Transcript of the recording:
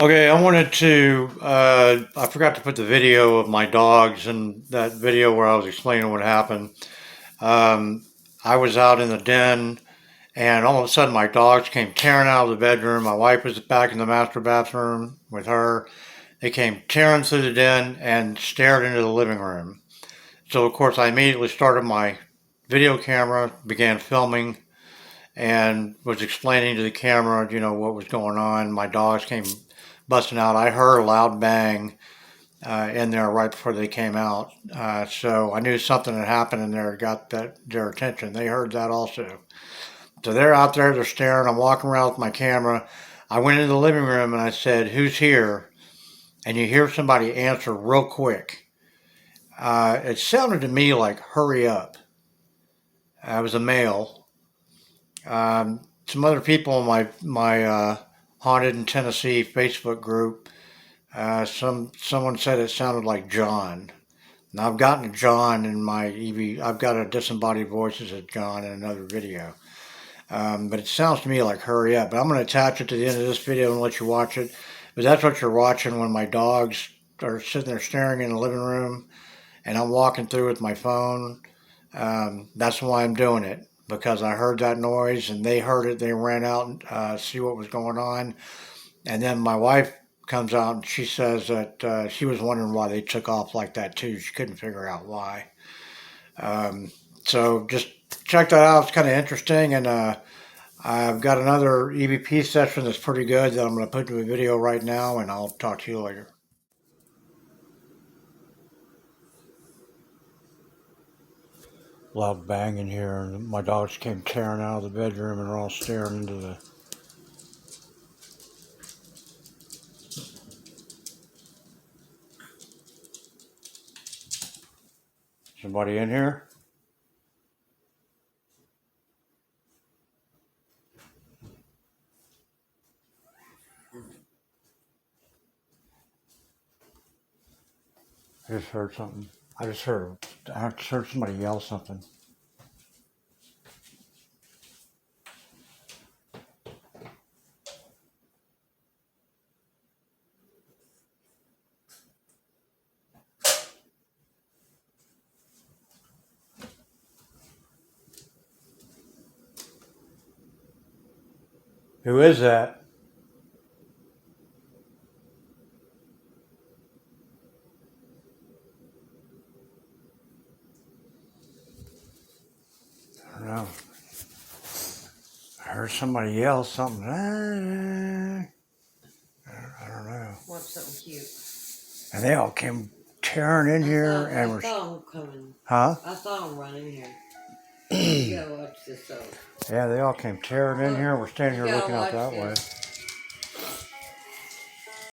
Okay, I wanted to, I forgot to put the video of my dogs in that video where I was explaining what happened. Um, I was out in the den and all of a sudden my dogs came tearing out of the bedroom. My wife was back in the master bathroom with her. They came tearing through the den and stared into the living room. So of course I immediately started my video camera, began filming, and was explaining to the camera, what was going on. My dogs came busting out. I heard a loud bang in there right before they came out. So I knew something had happened in there, got their attention. They heard that also. So they're out there, they're staring. I'm walking around with my camera. I went into the living room and I said, "Who's here?" And you hear somebody answer real quick. It sounded to me like "Hurry up." I was a male. Some other people in my Haunted in Tennessee Facebook group. Someone said it sounded like John. Now I've gotten a John in my EV. I've got a disembodied voices of John in another video. But it sounds to me like "Hurry up." But I'm going to attach it to the end of this video and let you watch it. But that's what you're watching when my dogs are sitting there staring in the living room, and I'm walking through with my phone. That's why I'm doing it, because I heard that noise and they heard it. They ran out and see what was going on. And then my wife comes out and she says that she was wondering why they took off like that too. She couldn't figure out why. So just check that out. It's kind of interesting. And I've got another EVP session that's pretty good that I'm going to put into a video right now, and I'll talk to you later. Loud bang in here, and my dogs came tearing out of the bedroom and are all staring into the... Somebody in here? I just heard something. I just heard somebody yell something. Who is that? I don't know. I heard somebody yell something. I don't know. Want something cute. And they all came tearing in here and were... I saw them coming. Huh? I saw them running here. You gotta watch this though. Yeah, they all came tearing in here. We're standing here looking out that way.